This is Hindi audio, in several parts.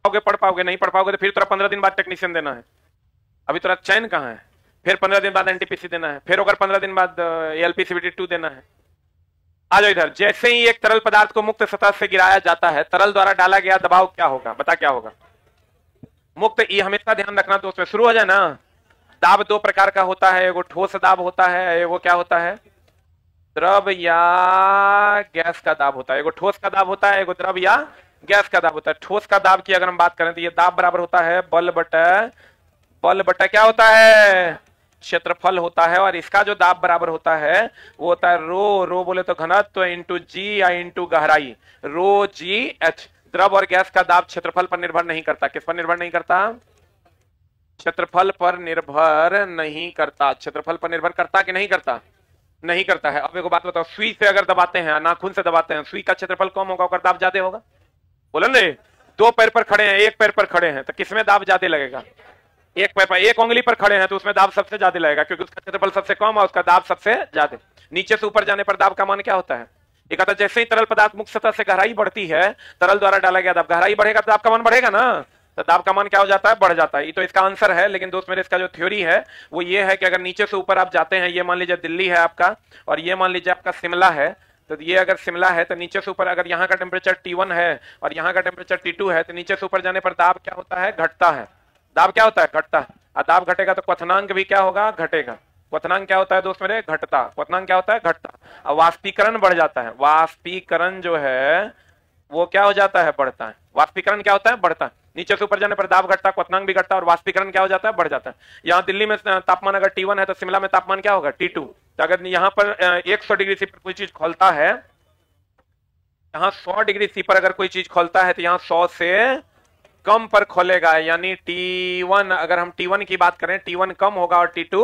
पढ़ पाओगे, नहीं पढ़ पाओगे तो फिर तेरा 15 दिन बाद टेक्नीशियन देना है, अभी तेरा चयन कहाँ है, फिर 15 दिन बाद एनटीपीसी देना है, फिर अगर 15 दिन बाद एलपीसीबीटी 2 देना है। आ जाओ इधर। जैसे ही एक तरल पदार्थ को मुक्त सतह से गिराया जाता है, तरल द्वारा डाला गया दबाव क्या होगा, बता क्या होगा। मुक्त, ये हमेशा ध्यान रखना दोस्त में शुरू हो जाए ना। दाब दो प्रकार का होता है, एगो ठोस दाब होता है, एगो क्या होता है, द्रव या गैस का दाब होता है। एगो ठोस का दाब होता है, एगो द्रव या गैस का दाब होता है। ठोस का दाब की अगर हम बात करें तो ये दाब बराबर होता है बल बटा क्या होता है, क्षेत्रफल होता है। और इसका जो दाब बराबर होता है वो होता है रो बोले तो घनत्व इंटू जी या इंटू गहराई, रो जी एच। द्रव और गैस का दाब क्षेत्रफल पर निर्भर नहीं करता। किस पर निर्भर नहीं करता, क्षेत्रफल पर निर्भर नहीं करता। क्षेत्रफल पर निर्भर करता कि नहीं करता, नहीं करता है। अब एक बात बताओ, सुई से अगर दबाते हैं, नाखून से दबाते हैं, सुई का क्षेत्रफल कम होगा और दाब ज्यादा होगा, बोलो ना। दो पैर पर खड़े हैं, एक पैर पर खड़े हैं, तो किसमें दाब ज्यादा लगेगा, एक पैर पर, एक उंगली पर खड़े हैं तो उसमें दाब सबसे ज्यादा लगेगा क्योंकि उसका क्षेत्रफल सबसे कम और उसका दाब सबसे ज्यादा। नीचे से ऊपर जाने पर दाब का मान क्या होता है, एक आता जैसे ही तरल पदार्थ मुक्त सतह से गहराई बढ़ती है, तरल द्वारा डाला गया दाब, गहराई बढ़ेगा तो दाब का मान बढ़ेगा ना, तो दाब का मान क्या हो जाता है, बढ़ जाता है। ये तो इसका आंसर है। लेकिन दोस्त मेरे इसका जो थ्योरी है वो ये है कि अगर नीचे से ऊपर आप जाते हैं, ये मान लीजिए दिल्ली है आपका और ये मान लीजिए आपका शिमला है, तो ये अगर शिमला है तो नीचे से ऊपर अगर यहाँ का टेम्परेचर T1 है और यहाँ का टेम्परेचर T2 है, तो नीचे से ऊपर जाने पर दाब क्या होता है, घटता है। दाब क्या होता है, घटता है। और दाब घटेगा तो क्वथनांक भी क्या होगा, घटेगा। क्वथनांक क्या होता है दोस्त मेरे, घटता। क्वथनांक क्या होता है, घटता। और वाष्पीकरण बढ़ जाता है। वाष्पीकरण जो है वो क्या हो जाता है, बढ़ता है। वाष्पीकरण क्या होता है, बढ़ता है। नीचे से ऊपर जाने पर दाब घटता, क्वथनांक भी घटता और वाष्पीकरण क्या हो जाता है, बढ़ जाता है। यहाँ दिल्ली में तापमान अगर T1 है तो शिमला में तापमान क्या होगा, T2। तो अगर यहाँ पर 100 डिग्री सी पर कोई चीज खोलता है, यहाँ 100 डिग्री सी पर अगर कोई चीज खोलता है तो यहाँ 100 से कम पर खोलेगा, यानी T1, अगर हम T1 की बात करें, T1 कम होगा और T2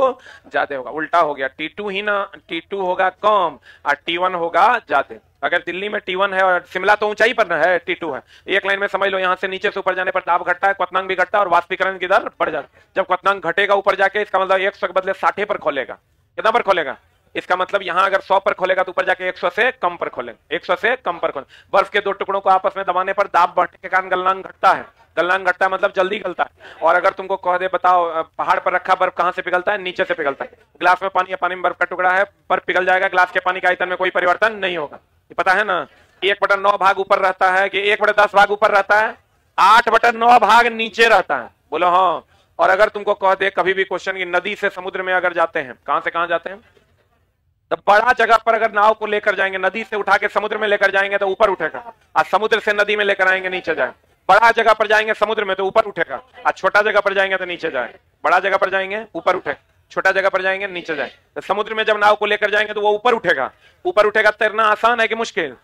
ज्यादा होगा। उल्टा हो गया, T2 ही ना, T2 होगा कम और T1 होगा ज्यादा। अगर दिल्ली में T1 है और शिमला तो ऊंचाई पर है, T2 है। एक लाइन में समझ लो, यहाँ से नीचे से ऊपर जाने पर दाब घटता है, क्वथनांक भी घटता है और वाष्पीकरण की दर बढ़ जाती है। जब क्वथनांक घटेगा ऊपर जाके, इसका मतलब 100 के बदले 60 पर खोलेगा। कितना पर खोलेगा, इसका मतलब यहाँ अगर 100 पर खोलेगा तो ऊपर जाके 100 से कम पर खोलेगा, 100 से कम पर खोलेगा। बर्फ के दो टुकड़ों को आपस में दबाने पर दाब बढ़ने के कारण गलनांक घटता है। गलनांक घटता है मतलब जल्दी गलता है। और अगर तुमको कह दे, बताओ पहाड़ पर रखा बर्फ कहां से पिघलता है, नीचे से पिघलता है। ग्लास में पानी या पानी में बर्फ का टुकड़ा है, बर्फ पिघल जाएगा, ग्लास के पानी के आयतन में कोई परिवर्तन नहीं होगा। ये पता है ना, 1/9 भाग ऊपर रहता है कि 1/10 भाग ऊपर रहता है, 8/9 भाग नीचे रहता है, बोलो हाँ। और अगर तुमको कह दे कभी भी क्वेश्चन की, नदी से समुद्र में अगर जाते हैं, कहां से कहां जाते हैं, तो बड़ा जगह पर अगर नाव को लेकर जाएंगे, नदी से उठा के समुद्र में लेकर जाएंगे तो ऊपर उठेगा, और समुद्र से नदी में लेकर आएंगे नीचे जाए। बड़ा जगह पर जाएंगे समुद्र में तो ऊपर उठेगा, और छोटा जगह पर जाएंगे तो नीचे जाए। बड़ा जगह पर जाएंगे ऊपर उठेगा, छोटा जगह पर जाएंगे नीचे जाए। तो समुद्र में जब नाव को लेकर जाएंगे तो वो ऊपर उठेगा। ऊपर उठेगा, तैरना आसान है कि मुश्किल,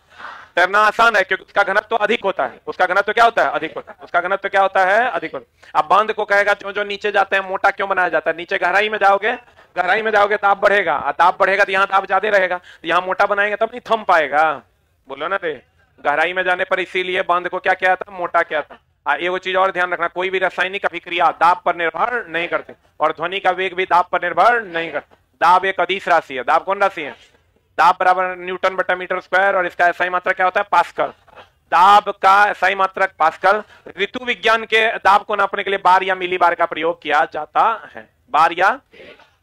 तैरना आसान है क्योंकि उसका घनत्व तो अधिक होता है। उसका घनत्व क्या होता है, अधिक होता है। उसका घनत्व क्या होता है, अधिक होता है। अब बांध को कहेगा जो जो नीचे जाते हैं मोटा क्यों बनाया जाता है, नीचे गहराई में जाओगे, गहराई में जाओगे दाब बढ़ेगा, और दाब बढ़ेगा तो यहाँ दाब ज्यादा रहेगा, तो यहाँ मोटा बनाएंगे तब नहीं थम पाएगा, बोलो ना रे। गहराई में जाने पर इसीलिए बांध को क्या किया था, मोटा किया था। एगो चीज और ध्यान रखना, कोई भी रासायनिक अभिक्रिया दाब पर निर्भर नहीं करते, और ध्वनि का वेग भी दाब पर निर्भर नहीं करता। दाब एक अदिश राशि है। दाब कौन राशि है, दाब बराबर न्यूटन बटा मीटर स्क्वायर, और इसका SI मात्रक क्या होता है, पास्कल। दाब का SI मात्रक पास्कल। ऋतु विज्ञान के दाब को नापने के लिए बार या मिली बार का प्रयोग किया जाता है। बार या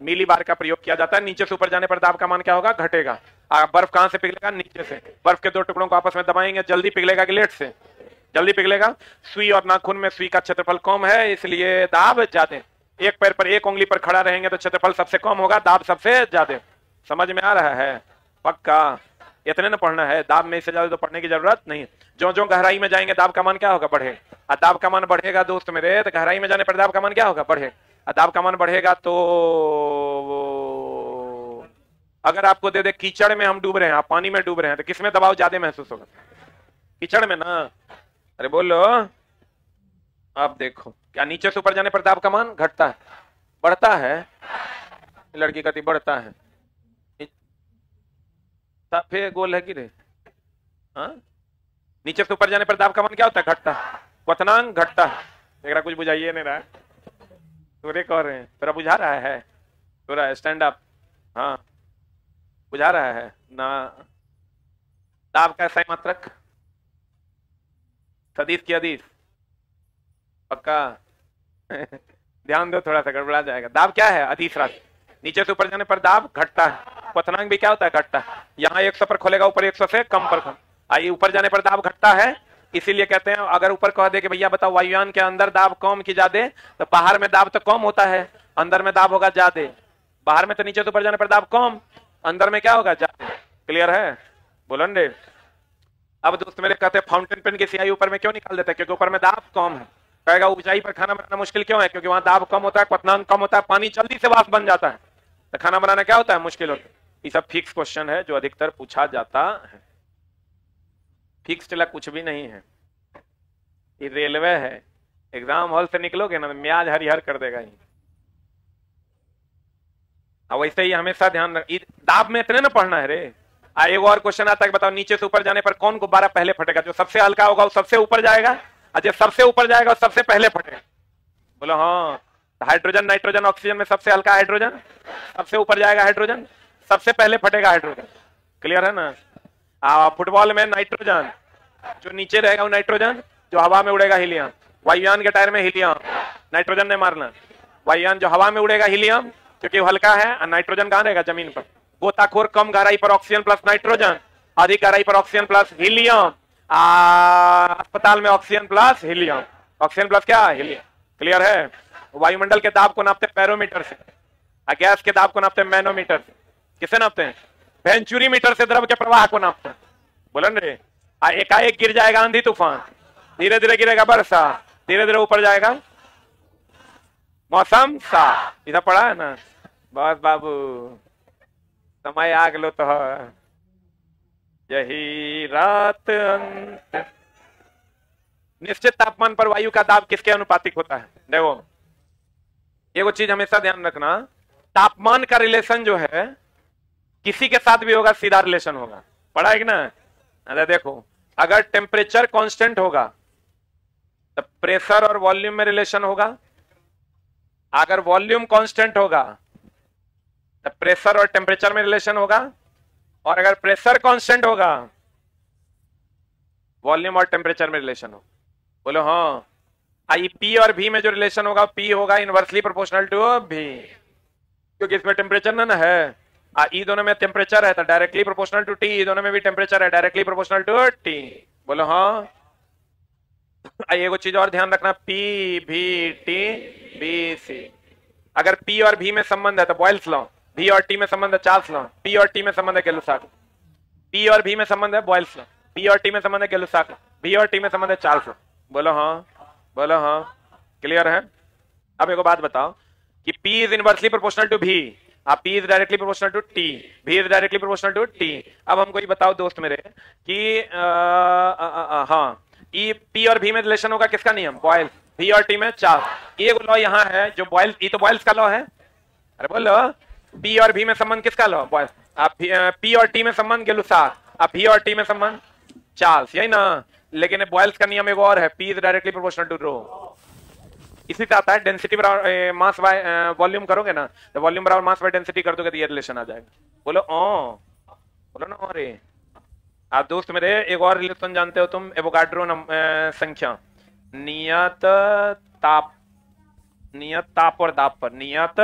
मिली बार का प्रयोग किया जाता है। नीचे से ऊपर जाने पर दाब का मान क्या होगा, घटेगा। बर्फ कहां से पिघलेगा, नीचे से। बर्फ के दो टुकड़ों को आपस में दबाएंगे, जल्दी पिघलेगा कि लेट से, जल्दी पिघलेगा। सुई और नाखून में सुई का क्षेत्रफल कम है, इसलिए दाब ज्यादा। एक पैर पर, एक उंगली पर खड़ा रहेंगे तो क्षेत्रफल सबसे कम होगा, दाब सबसे ज्यादा। समझ में आ रहा है, पक्का। इतने न पढ़ना है, दाब में इससे ज्यादा तो पढ़ने की जरूरत नहीं है। जो जो गहराई में जाएंगे दाब का मान क्या होगा, बढ़ेगा। और दाब का मान बढ़ेगा दोस्त मेरे, तो गहराई में जाने पर दाब का मान क्या होगा, बढ़ेगा। और दाब का मान बढ़ेगा तो अगर आपको दे दे कीचड़ में हम डूब रहे हैं, आप पानी में डूब रहे हैं, तो किसमें दबाव ज्यादा महसूस होगा, कीचड़ में ना। अरे बोलो, आप देखो क्या नीचे से ऊपर जाने पर दाब का मान घटता है, बढ़ता है, लड़की का बढ़ता है। साफे गोल है कि रे, हाँ। नीचे से ऊपर जाने पर दाब का मान क्या होता है, घटता है। क्वथनांक घटता है। एक कुछ बुझाइए नहीं रहा, तोरे कह रहे हैं, तोरा बुझा रहा है, तोरा स्टैंड अप, हाँ बुझा रहा है ना। दाब का SI मात्रक, सदिश की अदिश, पक्का? ध्यान दो, थोड़ा सा गड़बड़ा जाएगा। दाब क्या है? अदिश राशि। नीचे से ऊपर जाने पर दाब घटता है। क्वथनांक भी क्या होता है? घटता है। यहाँ 100 पर खोलेगा, ऊपर 100 से कम पर खोल। आइए, ऊपर जाने पर दाब घटता है, इसीलिए कहते हैं अगर ऊपर कह दे कि भैया बताओ वायुयान के अंदर दाब कम की ज्यादा, तो बाहर में दाब तो कम होता है, अंदर में दाब होगा ज्यादा। बाहर में तो नीचे से ऊपर जाने पर दाब कम, अंदर में क्या होगा? ज्यादा। क्लियर है? बोलन रे। अब दोस्त मेरे कहते हैं फाउंटेन पेन की स्याही ऊपर में क्यों निकाल देते हैं? क्योंकि ऊपर में दाब कम है। कहेगा ऊंचाई पर खाना बनाना मुश्किल क्यों है? क्योंकि वहां दाब कम होता है, क्वथनांक कम होता है, पानी जल्दी से वाष्प बन जाता है, तो खाना बनाना क्या होता है? मुश्किल होता है। ये सब फिक्स क्वेश्चन है जो अधिकतर पूछा जाता है। फिक्स चला कुछ भी नहीं है, ये रेलवे है। एग्जाम हॉल से निकलोगे ना, म्याज हरिहर कर देगा ही। अब वैसे ही हमेशा ध्यान रख, दाब में इतने ना पढ़ना है रे। एक और क्वेश्चन आता है, बताओ नीचे से ऊपर जाने पर कौन गुब्बारा पहले फटेगा? जो सबसे हल्का होगा वो सबसे ऊपर जाएगा, और जो सबसे ऊपर जाएगा वो सबसे पहले फटेगा। बोलो हाँ। हाइड्रोजन, नाइट्रोजन, ऑक्सीजन में सबसे हल्का हाइड्रोजन, सबसे ऊपर जाएगा हाइड्रोजन, सबसे पहले फटेगा हाइड्रोजन। क्लियर है ना? फुटबॉल में नाइट्रोजन, जो नीचे रहेगा वो नाइट्रोजन, जो हवा में उड़ेगा हीलियम। वायुयान के टायर में हीलियम, नाइट्रोजन ने मारना। वायुयान जो हवा में उड़ेगा हीलियम, क्योंकि वो हल्का है, और नाइट्रोजन कहां रहेगा? जमीन पर। गोताखोर कम गहराई पर ऑक्सीजन प्लस नाइट्रोजन, अधिक गहराई पर ऑक्सीजन प्लस हीलियम। अस्पताल में oxygen plus helium, oxygen plus क्या? हीलियम। क्लियर है? वायुमंडल के दाब को नापते बैरोमीटर से, गैस के दाब को नापते मैनोमीटर से। किसे नापते हैं? वेंचुरी मीटर से द्रव के प्रवाह को नापते हैं। बोलो रे। एकाएक गिर जाएगा आंधी तूफान, धीरे धीरे गिरेगा वर्षा, धीरे धीरे ऊपर जाएगा मौसम साफ। इधर पढ़ा है ना? बस बाबू, समय आग लो तो यही रात अंत। निश्चित तापमान पर वायु का दाब किसके अनुपातिक होता है? देखो, एगो चीज हमेशा ध्यान रखना, तापमान का रिलेशन जो है किसी के साथ भी होगा, सीधा रिलेशन होगा। पढ़ा है कि ना? अरे देखो, अगर टेम्परेचर कांस्टेंट होगा तो प्रेशर और वॉल्यूम में रिलेशन होगा। अगर वॉल्यूम कांस्टेंट होगा तो प्रेशर और टेम्परेचर में रिलेशन होगा। और अगर प्रेशर कांस्टेंट होगा, वॉल्यूम और टेम्परेचर में रिलेशन हो। बोलो हाँ। आई पी और भी में जो रिलेशन होगा, पी होगा इनवर्सली प्रोपोर्शनल टू भी, क्योंकि इसमें टेम्परेचर ना है। ई दोनों में टेम्परेचर है तो डायरेक्टली प्रोपोर्शनल टू टी, दोनों में भी टेम्परेचर है, डायरेक्टली प्रोपोर्शनल टू टी। बोलो हाँ। एगो चीज और ध्यान रखना, पी भी टी बी सी। अगर पी और भी में संबंध है तो बॉयल्स लॉ, भी और टी में संबंध है चार्ल्स लॉ, पी और टी में संबंध है गैलुसाक। पी और भी में संबंध है बॉयल्स लॉ, पी और टी में संबंध है गैलुसाक, भी और टी में संबंध है चार्ल्स लॉ। बोलो हाँ, बोलो हाँ। क्लियर है? अब एक बात बताओ कि P is inversely proportional to V, P is directly proportional to T, V is directly proportional to T। अब हमको ये बताओ दोस्त मेरे कि हाँ, P और V में रिलेशन होगा किसका नियम? बॉयल्स। V और T में चार्ल्स। एक लॉ यहाँ है जो बॉयल्स, ये तो बॉयल्स का लॉ है। अरे बोलो, P और V में संबंध किसका लॉ? बॉयल्स। P और T में संबंध गैलुसाक, V और T में संबंध चार्ल्स, यही ना? लेकिन बॉयल्स का नियम एक और है, P is directly proportional to rho. इसी से आता है डेंसिटी बराबर मास बाय वॉल्यूम करोगे ना, तो वॉल्यूम बराबर मास बाय डेंसिटी कर दोगे तो ये रिलेशन आ जाएगा। बोलो ओ, बोलो ना। अरे आप दोस्त मेरे एक और रिलेशन जानते हो तुम? एवोगाड्रो संख्या, नियत ताप, नियत ताप और दाब पर, नियत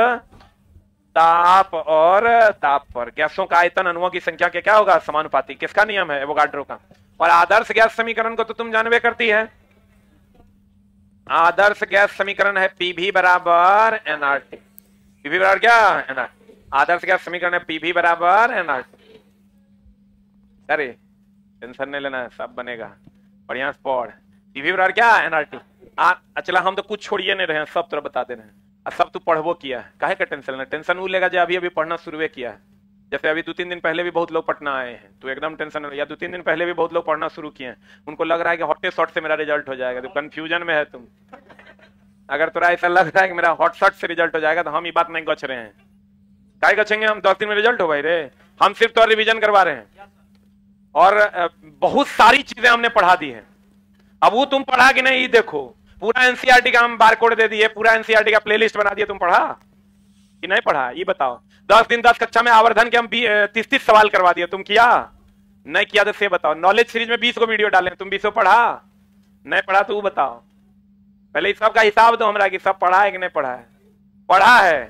ताप और दाब पर गैसों का आयतन अणुओं की संख्या के क्या होगा? समानुपाती। किसका नियम है? एवोगाड्रो का। और आदर्श गैस समीकरण को तो तुम जानवे करती है। आदर्श गैस समीकरण है पीवी बराबर एनआरटी। पीवी बराबर क्या? एनआरटी। आदर्श गैस समीकरण है पीवी बराबर एनआरटी। अरे टेंशन नहीं लेना है, सब बनेगा बढ़िया से पढ़। पीवी बराबर क्या? एनआरटी। अच्छा हम तो कुछ छोड़िए नहीं रहे हैं, सब तरह बता दे रहे हैं। सब तू पढ़वो किया है, काहे का टेंशन लेना? टेंशन वो लेगा जो अभी अभी पढ़ना शुरू किया है। जैसे अभी 2-3 दिन पहले भी बहुत लोग पटना आए हैं, तो एकदम टेंशन, या 2-3 दिन पहले भी बहुत लोग पढ़ना शुरू किए हैं, उनको लग रहा है कि हॉटे शॉट से मेरा रिजल्ट हो जाएगा। तो कंफ्यूजन में है तुम। अगर तुरा ऐसा लग रहा है कि मेरा हॉट शॉट से रिजल्ट हो जाएगा, तो हम ये बात नहीं गच रहे हैं। काय गचेंगे हम? 10 दिन में रिजल्ट हो भाई रे। हम सिर्फ तो रिविजन करवा रहे हैं और बहुत सारी चीजें हमने पढ़ा दी है। अब वो तुम पढ़ा कि नहीं, देखो पूरा एनसीईआरटी का हम बार कोड दे दिए, पूरा एनसीईआरटी का प्लेलिस्ट बना दिया, तुम पढ़ा कि नहीं पढ़ा? ये बताओ। 10 दिन 10 कक्षा में आवर्धन के हम 30-30 सवाल करवा दिए, तुम किया नहीं किया? तो से बताओ। नॉलेज सीरीज में 20 को वीडियो डाले, तुम 20 पढ़ा नहीं पढ़ा? तो वो बताओ। पहले इस सब का हिसाब दो हमरा कि सब पढ़ा है कि नहीं पढ़ा है। पढ़ा है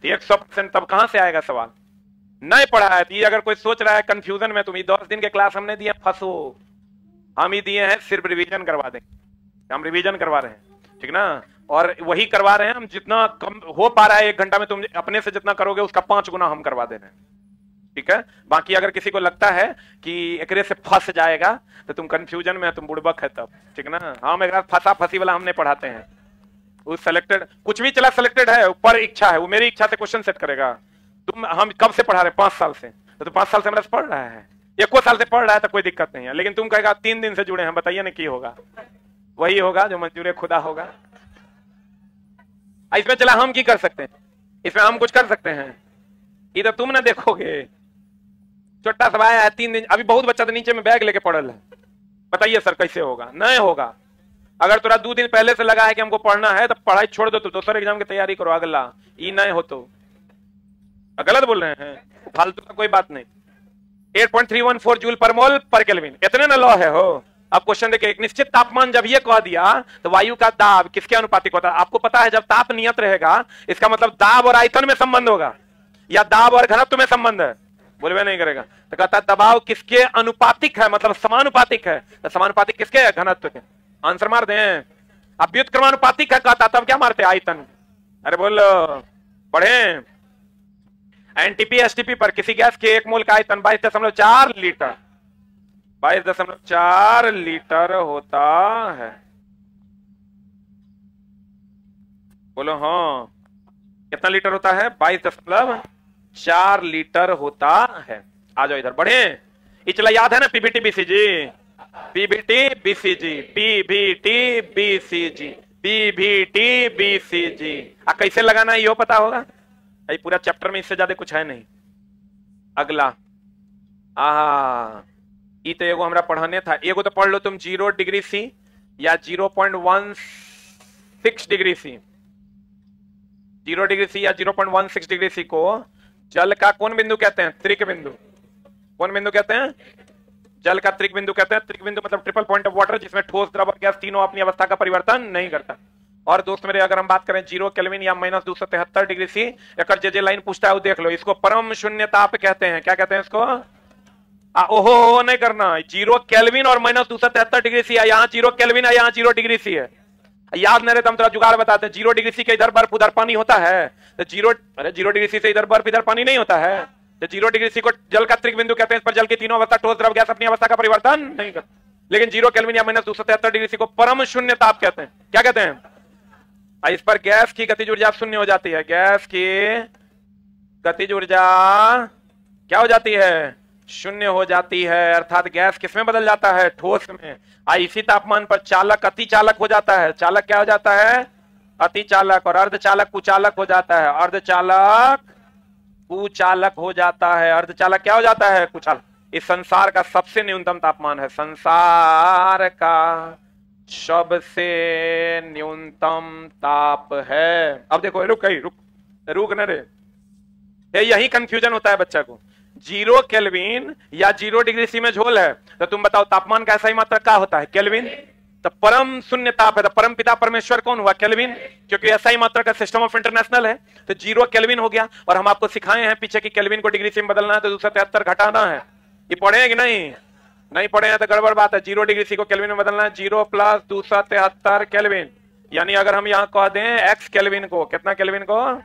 तो 100% तब कहां से आएगा सवाल। नहीं पढ़ा है तो ये अगर कोई सोच रहा है कंफ्यूजन में, तुम 10 दिन के क्लास हमने दिए, फंसो। हम ही दिए हैं सिर्फ रिवीजन करवा देंगे, हम रिवीजन करवा रहे हैं, ठीक ना। और वही करवा रहे हैं हम, जितना कम हो पा रहा है 1 घंटा में तुम अपने से जितना करोगे उसका 5 गुना हम करवा दे रहे हैं, ठीक है। बाकी अगर किसी को लगता है कि एकरे से फंस जाएगा तो तुम कंफ्यूजन में है, तुम बुड़बक है तब, ठीक ना। हम एक फंसा फंसी वाला हमने पढ़ाते हैं। वो सिलेक्टेड कुछ भी चला, सिलेक्टेड है, ऊपर इच्छा है, वो मेरी इच्छा से क्वेश्चन सेट करेगा। तुम हम कब से पढ़ा रहे हैं? 5 साल से। तो 5 साल से मेरा पढ़ रहा है, 1 साल से पढ़ रहा है तो कोई दिक्कत नहीं है। लेकिन तुम कहेगा 3 दिन से जुड़े हैं, बताइए ना की होगा? वही होगा जो मंजूर खुदा होगा। इसमें चला हम की कर सकते हैं, इसमें हम कुछ कर सकते हैं। इधर तुम ना देखोगे, छोटा सा आया है 3 दिन, अभी बहुत बच्चा तो नीचे में बैग लेके पड़ल है। बताइए सर कैसे होगा? नहीं होगा। अगर तुरा 2 दिन पहले से लगा है कि हमको पढ़ना है तो पढ़ाई छोड़ दो, तो दूसरे एग्जाम की तैयारी करो अगला। ये नहीं हो तो गलत बोल रहे हैं, फालतू का कोई बात नहीं। 8.314 जूल पर मोल पर केल्विन, इतने ना लॉ है हो। अब क्वेश्चन देखिए, एक निश्चित तापमान जब ये कह दिया तो वायु का दाब किसके अनुपातिक होता है? आपको पता है जब ताप नियत रहेगा इसका मतलब दाब और आयतन में संबंध होगा, या दाब और घनत्व में संबंध है? बोलवे नहीं करेगा। तो कहता है दबाव किसके अनुपातिक है, मतलब समानुपातिक है। तो समानुपातिक किसके है? घनत्व के। आंसर मार दें। अब व्युत्क्रमानुपातिक है कहता, तब क्या मारते? आयतन। अरे बोलो पढ़े। एनटीपी एसटीपी पर किसी गैस के 1 मोल का आयतन 22.4 लीटर 22.4 लीटर होता है। बोलो हाँ, कितना लीटर होता है? 22.4 लीटर होता है। आ जाओ इधर बढ़े। इचला याद है ना? PBT BCG, PBT BCG, PBT BCG, PBT BCG. कैसे लगाना है ये पता होगा? ये पूरा चैप्टर में इससे ज्यादा कुछ है नहीं। अगला तो एगो हमरा पढ़ाने था, एगो तो पढ़ लो तुम 0 डिग्री सी या 0.16 डिग्री सी। 0 डिग्री सी या 0.16 डिग्री सी को जल का कौन बिंदु कहते हैं? त्रिक बिंदु। कौन बिंदु कहते हैं? जल का त्रिक बिंदु कहते हैं। त्रिक बिंदु मतलब ट्रिपल पॉइंट ऑफ वाटर, जिसमें ठोस, द्रव और गैस तीनों अपनी अवस्था का परिवर्तन नहीं करता। और दोस्त मेरे, अगर हम बात करें 0 केल्विन या -273 डिग्री सी, एक जे लाइन पूछता है वो देख लो। इसको परम शून्य ताप कहते हैं। क्या कहते हैं इसको? ओहो नहीं करना। 0 केल्विन और -273 डिग्री सी है। यहाँ 0 केल्विन है, यहाँ 0 डिग्री सी है। याद नहीं रहे तो हम थोड़ा जुगाड़ बताते हैं। 0 डिग्री सी के इधर बर्फ उधर पानी होता है तो 0 डिग्री सी से इधर बर्फ इधर पानी नहीं होता है। तो 0 डिग्री सी को जल का त्रिक बिंदु कहते हैं। इस पर जल की तीनों अवस्था, ठोस, द्रव, गैस अपनी अवस्था का परिवर्तन नहीं करता। लेकिन 0 केल्विन या -273 डिग्री सी को परम शून्य ताप कहते हैं। क्या कहते हैं? इस पर गैस की गतिज ऊर्जा शून्य हो जाती है। गैस की गतिज ऊर्जा क्या हो जाती है? शून्य हो जाती है। अर्थात गैस किसमें बदल जाता है? ठोस में। इसी तापमान पर चालक अति चालक हो जाता है। चालक क्या हो जाता है? अति चालक। और अर्धचालक कुचालक हो जाता है। अर्धचालक कुचालक हो जाता है। अर्धचालक क्या हो जाता है? कुचालक। इस संसार का सबसे न्यूनतम तापमान है। संसार का सबसे न्यूनतम ताप है। अब देखो, रुक न रे, यही कंफ्यूजन होता है बच्चा को। 0 केल्विन या 0 डिग्री सी में झोल है तो तुम बताओ तापमान का सही मात्रा क्या होता है? केल्विन। तो परम शून्य ताप है तो परम पिता परमेश्वर कौन हुआ? केल्विन। क्योंकि ऐसा ही मात्रा का सिस्टम ऑफ इंटरनेशनल है तो 0 केल्विन हो गया। और हम आपको सिखाए हैं पीछे की केल्विन को डिग्री सी में बदलना है तो 273 घटाना है। ये पढ़े कि नहीं? नहीं पढ़े हैं तो गड़बड़ बात है। 0 डिग्री सी को केल्विन में बदलना है। 0 + 273 केल्विन, यानी अगर हम यहाँ कह दें x केल्विन को, कितना केल्विन को?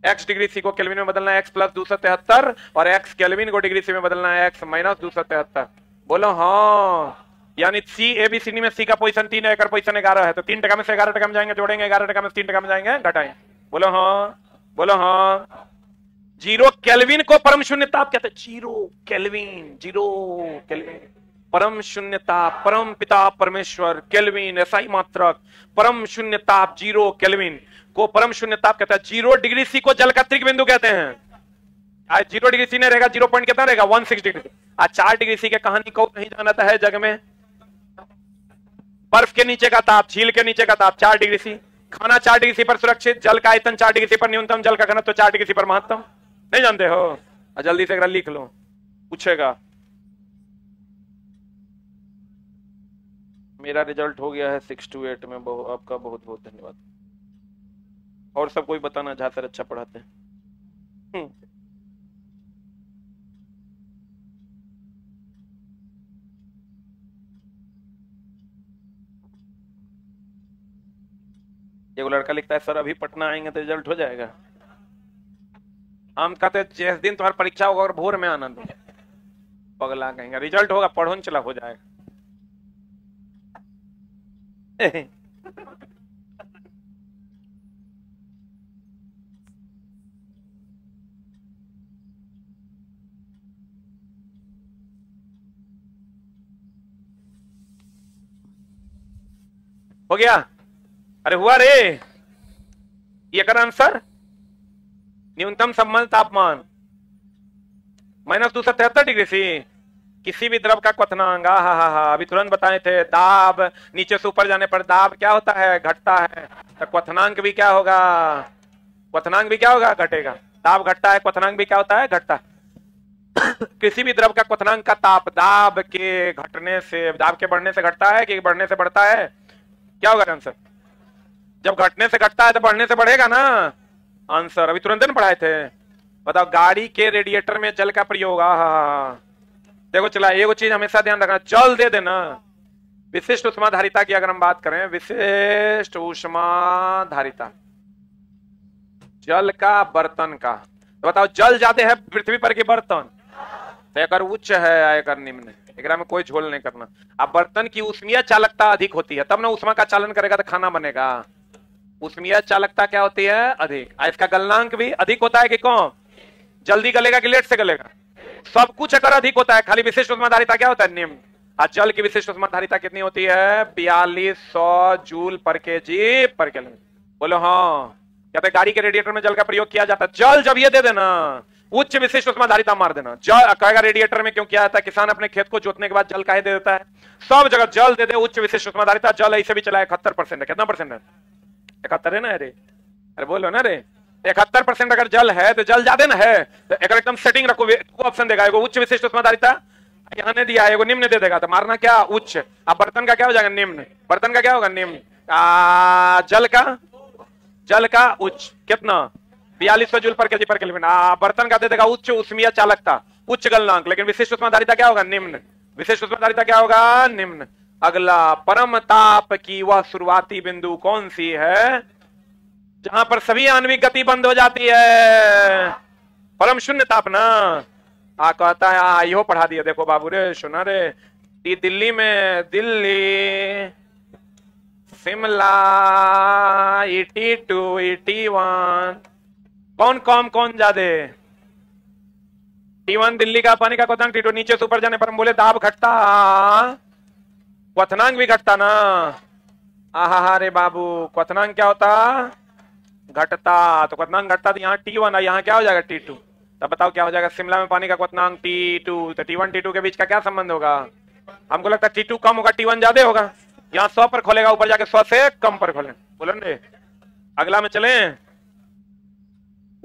x डिग्री सी को केल्विन में बदलना है x + 273, और x केल्विन को डिग्री सी में बदलना है x - 273। बोलो हाँ। यानी सी ABCD में सी का पोजीशन 3 है, एक पोजीशन 11 है। तो 3 टका में से 11 टका में जाएंगे, जोड़ेंगे 11 टका में 3 टका में जाएंगे, घटाएंगे। बोलो हाँ, बोलो हाँ। 0 केल्विन को परम शून्य ताप कहते हैं। 0 केल्विन परम शून्य ताप, परम पिता परमेश्वर केल्विन ऐसा ही मात्रक परम शून्य ताप 0 केल्विन को परम शून्य ताप कहता है। 0 डिग्री सी को जल का त्रिक बिंदु कहते हैं। आज 0 डिग्री सी ने रहेगा 0 पॉइंट कितना रहेगा? 16 डिग्री। आज 4 डिग्री सी की कहानी को नहीं जानता है जग में। बर्फ के नीचे का ताप, झील के नीचे का ताप 4 डिग्री सी। खाना 4 डिग्री सी पर सुरक्षित, जल का आयतन 4 डिग्री सी पर न्यूनतम, जल का घनत्व 4 डिग्री सी पर महत्तम। नहीं जानते हो? जल्दी से लिख लो, पूछेगा। मेरा रिजल्ट हो गया है 6 to 8 में। आपका बहुत बहुत धन्यवाद। और सब कोई बताना जहाँ सर अच्छा पढ़ाते हैं। ये वो लड़का लिखता है सर अभी पटना आएंगे तो रिजल्ट हो जाएगा। हम कहते जिस दिन तुम्हारी परीक्षा होगा और भोर में आना दो, पगला कहेंगे रिजल्ट होगा पढ़ो न चला हो जाएगा। हो गया? अरे हुआ रे। ये कर आंसर न्यूनतम सम्मत तापमान -273 डिग्री सी। किसी भी द्रव का क्वथनांक, हा अभी तुरंत बताए थे, दाब नीचे से ऊपर जाने पर दाब क्या होता है? घटता है। तो क्वथनांक भी क्या होगा? क्वथनांक भी क्या होगा? घटेगा। दाब घटता है, क्वथनांक भी क्या होता है? घटता है। किसी भी द्रव का क्वथनांक का ताप दाब के घटने से, दाब के बढ़ने से घटता है कि बढ़ने से बढ़ता है? क्या होगा आंसर? जब घटने से घटता है तो बढ़ने से बढ़ेगा ना आंसर। अभी तुरंत पढ़ाए थे। बताओ गाड़ी के रेडिएटर में जल का प्रयोग, देखो चला एगो चीज हमेशा ध्यान रखना, जल दे देना। विशिष्ट ऊष्माधारिता की अगर हम बात करें, विशिष्ट ऊष्माधारिता जल का बर्तन का, तो बताओ जल ज्यादा है पृथ्वी पर के बर्तन? तो एक उच्च है, एक निम्न है। एक में कोई झोल नहीं करना। अब बर्तन की ऊष्मीय चालकता अधिक होती है, तब ना ऊष्मा का चालन करेगा तो खाना बनेगा। ऊष्मीय चालकता क्या होती है? अधिक। इसका गलनांक भी अधिक होता है कि कम? जल्दी गलेगा कि लेट से गलेगा? सब कुछ अगर अधिक होता है, खाली विशिष्ट ऊष्माधारिता क्या होता है? निम्न। आज जल की विशिष्ट ऊष्माधारिता कितनी होती है? 4200 जूल पर केजी पर किलोमीटर। बोलो हाँ। कहते गाड़ी के रेडिएटर में जल का प्रयोग किया जाता है। जल जब ये दे देना, उच्च विशिष्ट ऊष्माधारिता मार देना। जल कहेगा रेडिएटर में क्यों किया जाता है? किसान अपने खेत को जोतने के बाद जल काहे दे देता है? सब जगह जल दे दे, उच्च विशिष्ट ऊष्माधारिता। जल ऐसे भी चला 71% है। कितना परसेंट है? 71 है ना? अरे बोलो ना रे। 71% अगर जल है तो जल ज्यादा ना है, तो एकदम सेटिंग रखो। ऑप्शन देगा, एगो उच्च विशिष्ट ऊष्माधारिता यहाँ ने दिया है, एगो निम्न दे देगा, तो मारना क्या? उच्च। अब बर्तन का क्या हो जाएगा? निम्न। बर्तन का क्या होगा? निम्न। जल का उच्च कितना? 4200 जूल पर केजी पर किलोमीटर। बर्तन का दे देगा उच्च ऊष्मीय चालकता, उच्च गलनांक, लेकिन विशिष्ट ऊष्माधारिता क्या होगा? निम्न। विशिष्ट ऊष्माधारिता क्या होगा? निम्न। अगला, परम ताप की वह शुरुआती बिंदु कौन सी है जहां पर सभी आणविक गति बंद हो जाती है? परम शून्य ताप ना। कहता है यो पढ़ा दिया। देखो बाबू रे, सुना रे, दिल्ली में, दिल्ली शिमला 82 81 कौन कम कौन ज्यादा? T1 दिल्ली का पानी का क्वथनांक, T2 नीचे से ऊपर जाने पर हम बोले दाब घटता, क्वथनांक भी घटता ना। रे बाबू, क्वथनांक क्या होता? घटता। तो क्वथनांक घटता तो यहाँ T1 है, यहाँ क्या हो जाएगा? T2। तब बताओ क्या हो जाएगा? शिमला में पानी का क्वथनांक T2, तो T1 T2 के बीच का क्या संबंध होगा? हमको लगता है T2 कम होगा, T1 ज्यादा होगा। यहाँ 100 पर खोलेगा, ऊपर जाके 100 से कम पर खोले। बोलेंगे अगला में चले,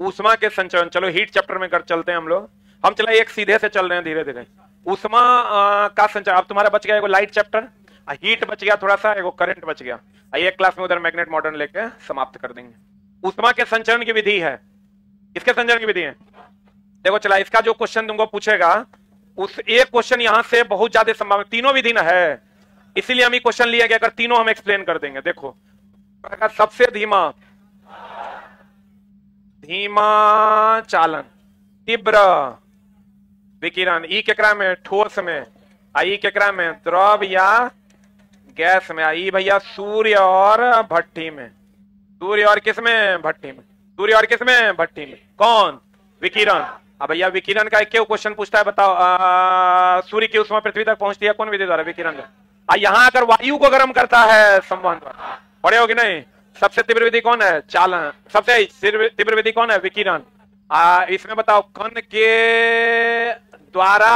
ऊष्मा के संचरण। चलो हीट चैप्टर में कर चलते हैं हम लोग। हम चला एक सीधे से चल रहे हैं धीरे धीरे। ऊष्मा का संचरण। अब तुम्हारा बच गया एगो लाइट चैप्टर, हीट बच गया थोड़ा सा, एगो करंट बच गया। एक क्लास में उधर मैग्नेट मॉडर्न लेके समाप्त कर देंगे। ऊष्मा के संचरण की विधि है। इसके संचरण की विधि है, देखो चला, इसका जो क्वेश्चन तुमको पूछेगा, उस एक क्वेश्चन यहां से बहुत ज्यादा संभावना, तीनों विधि ना है, इसीलिए हम ये क्वेश्चन लिया गया, अगर तीनों हम एक्सप्लेन कर देंगे। देखो सबसे धीमा चालन, तीव्र विकिरण, ई केकरा में? ठोस में। आई केकरा में? द्रव या गैस में। आई भैया सूर्य और भट्टी में। सूर्य और किस में? भट्टी में। सूर्य और किस में? भट्टी में। कौन? विकिरण। अब भैया विकिरण का क्यों क्वेश्चन पूछता है बताओ? सूर्य की ऊष्मा पृथ्वी तक पहुंचती है कौन विधि द्वारा? विकिरण। यहाँ अगर वायु को गर्म करता है संवहन द्वारा, पढ़े हो कि नहीं? सबसे तीव्र विधि कौन है? चालन। सबसे तीव्र विधि कौन है? विकिरण। इसमें बताओ कण के द्वारा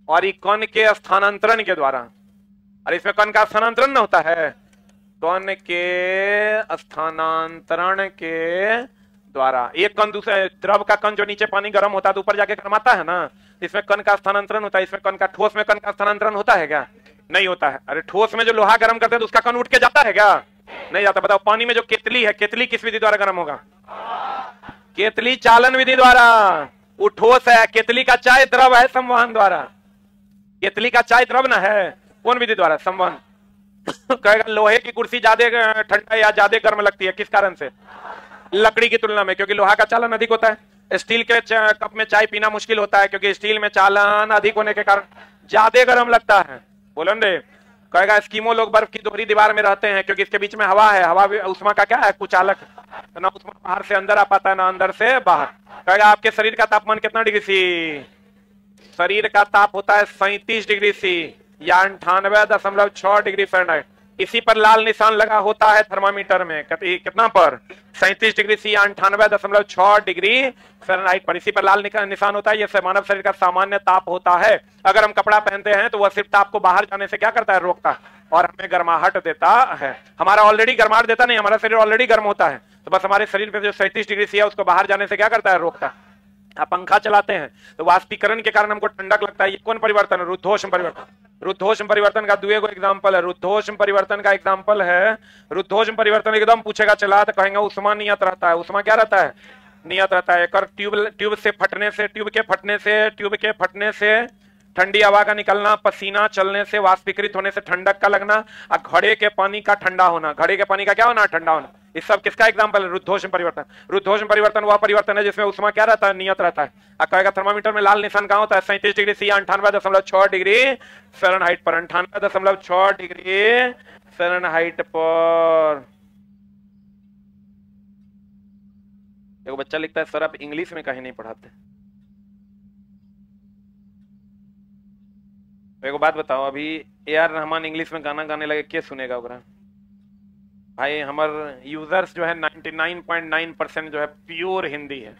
और कण के स्थानांतरण के द्वारा। और इसमें कण का स्थानांतरण न होता है, कण के स्थानांतरण के द्वारा। एक कण दूसरे द्रव का कण जो नीचे पानी गर्म होता है तो ऊपर जाके गर्माता है ना, इसमें कण का स्थानांतरण होता है। इसमें कण का, ठोस में कण का स्थानांतरण होता है क्या? नहीं होता है। अरे ठोस में जो लोहा गर्म करते हैं तो उसका कण उठ के जाता है क्या? नहीं जाता। बताओ पानी में जो केतली है, केतली किस विधि द्वारा गर्म होगा? केतली चालन विधि द्वारा। वो ठोस है, केतली का चाय द्रव है संवहन द्वारा। केतली का चाय द्रव ना है, कौन विधि द्वारा? संवहन। कहेगा लोहे की कुर्सी ज्यादा ठंडा या ज्यादा गर्म लगती है, किस कारण से? लकड़ी की तुलना में, क्योंकि लोहा का चालन अधिक होता है। स्टील के कप में चाय पीना मुश्किल होता है, क्योंकि स्टील में चालन अधिक होने के कारण ज्यादा गर्म लगता है। बोलन रे। कहेगा एस्किमो लोग बर्फ की दोहरी दीवार में रहते हैं, क्योंकि इसके बीच में हवा है। हवा भी उष्मा का क्या है? कुचालक। तो ना उष्मा बाहर से अंदर आ पाता है, ना अंदर से बाहर। कहेगा आपके शरीर का तापमान कितना डिग्री सी? शरीर का ताप होता है 37 डिग्री सी या 98.6 डिग्री फ़ारेनहाइट। इसी पर लाल निशान लगा होता है थर्मामीटर में। कितना पर? 37 डिग्री सी या 98.6 डिग्री फ़ारेनहाइट पर। इसी पर लाल निशान होता है। यह मानव शरीर का सामान्य ताप होता है। अगर हम कपड़ा पहनते हैं तो वह सिर्फ ताप को बाहर जाने से क्या करता है? रोकता है और हमें गर्माहट देता है। हमारा ऑलरेडी गर्माहट देता नहीं, हमारा शरीर ऑलरेडी गर्म होता है, तो बस हमारे शरीर पे जो 37 डिग्री सी है उसको बाहर जाने से क्या करता है? रोकता है। आप पंखा चलाते हैं तो वाष्पीकरण के कारण हमको ठंडक लगता है। ये कौन परिवर्तन है? रुद्धोष्म परिवर्तन। रुद्धोष्म परिवर्तन का दुए को एग्जांपल है। रुद्धोष्म परिवर्तन का एग्जांपल है। रुद्धोष्म परिवर्तन एकदम पूछेगा चला तो कहेंगे उष्मा नियत रहता है। उष्मा क्या रहता है? नियत रहता है। ट्यूब से फटने से, ट्यूब के फटने से ठंडी हवा का निकलना, पसीना चलने से, वाष्पीकृत होने से ठंडक का लगना, और घड़े के पानी का ठंडा होना। घड़े के पानी का क्या होना? ठंडा होना। इस सब किसका एग्जांपल है? रुद्धोष्म परिवर्तन। रुद्धोष्म परिवर्तन वह परिवर्तन है जिसमें उष्मा क्या रहता है? नियत रहता है। अब कहेगा थर्मामीटर में लाल निशान कहां होता है? 37 डिग्री सी 98.6 डिग्री फ़ारेनहाइट पर। 98.6 डिग्री फ़ारेनहाइट पर। एक बच्चा लिखता है सर आप इंग्लिश में कहीं नहीं पढ़ाते। एक बात बताओ, अभी AR रहमान इंग्लिश में गाना गाने लगे, क्या सुनेगा ओकरा? भाई हमारे यूजर्स जो है 99.9% जो है प्योर हिंदी है।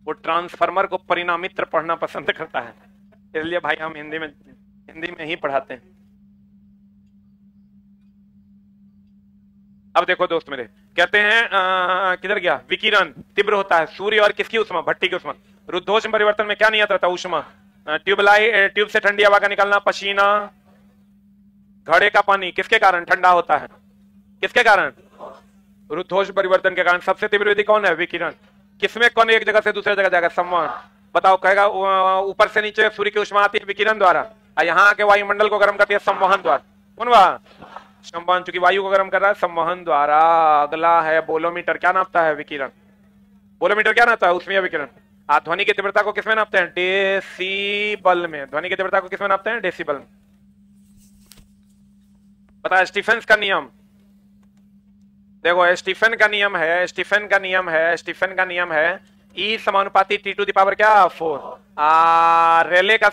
वो ट्रांसफार्मर को परिणामित्र पढ़ना पसंद करता है, इसलिए भाई हम हिंदी में ही पढ़ाते हैं। अब देखो दोस्त मेरे, कहते हैं किधर गया? विकिरण तीव्र होता है। सूर्य और किसकी उष्मा? भट्टी की उष्मा। रुद्धोष्म परिवर्तन में क्या नियत रहता है? उष्मा। ट्यूब से ठंडी हवा का निकलना, पसीना, घड़े का पानी किसके कारण ठंडा होता है? किसके कारण? रुद्धोष्म परिवर्तन के कारण। सबसे तीव्र विधि कौन है? विकिरण। किसमें कौन एक जगह से दूसरे जगह जाएगा? संवहन। बताओ। कहेगा ऊपर से नीचे सूर्य की उष्मा आती है विकिरण द्वारा, यहाँ आके वायुमंडल को गर्म करती है संवहन द्वारा। कौन वह? संवहन। चूंकि वायु को गर्म कर रहा है संवहन द्वारा। अगला है बोलोमीटर। क्या नापता है? विकिरण। बोलोमीटर क्या नापता है? ऊष्मीय विकिरण। ध्वनि की तीव्रता को किसमें नापते हैं? डेसिबल में। ध्वनि की तीव्रता को किसमें नापते हैं? डेसिबल में। पता स्टीफेंस का नियम देखो। स्टीफन का नियम है E समानुपाती T टू द पावर क्या? 4। रेले का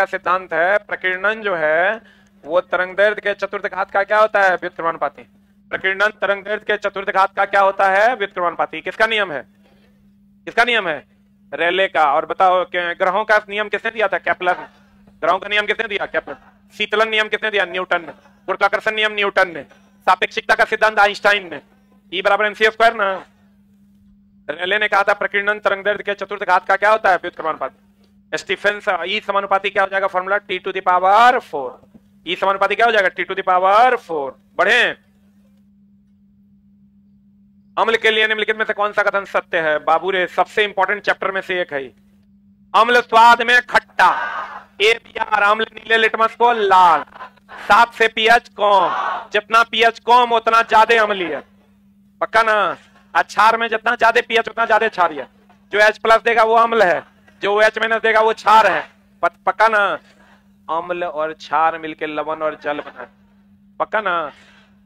सिद्धांत है प्रकीर्णन जो है वो तरंग दैर्ध्य के चतुर्थ घात का क्या होता है? व्युत्क्रमानुपाती। प्रकीर्णन तरंग दैर्ध्य के चतुर्थ घात का क्या होता है? व्युत्क्रमानुपाती। किसका नियम है? रेले का। और बताओ ग्रहों का नियम किसने दिया था? केपलर ने। ग्रहों का नियम किसने दिया? केपलर। शीतलन नियम किसने दिया? न्यूटन ने। गुरुत्वाकर्षण नियम न्यूटन ने। सापेक्षिकता का सिद्धांत आइंस्टाइन ने। E बराबर mc² ना। रेले ने कहा था प्रकीर्णन तरंग दैर्ध्य के चतुर्थ घात का क्या होता है? व्युत्क्रमानुपाती। स्टीफेंस E समानुपाती क्या हो जाएगा? Formula T to the power 4। E समानुपाती क्या हो जाएगा? T to the power 4। बढ़े। अम्ल के लिए निम्नलिखित में से कौन सा कथन सत्य है? बाबू रे, सबसे इंपॉर्टेंट चैप्टर में से एक है। अम्ल स्वाद में खट्टा। ABR अम्ल नीले लिटमस को लाल। 7 से pH कम। जितना pH कम उतना ज्यादा अम्लीय है। पक्का ना? क्षार में जितना ज्यादा pH उतना ज्यादा क्षारीय है। जो H+ देगा वो अम्ल है, जो H- देगा वो क्षार है। पक्का ना? अम्ल और क्षार मिलके लवण और जल बनाए। पक्का ना?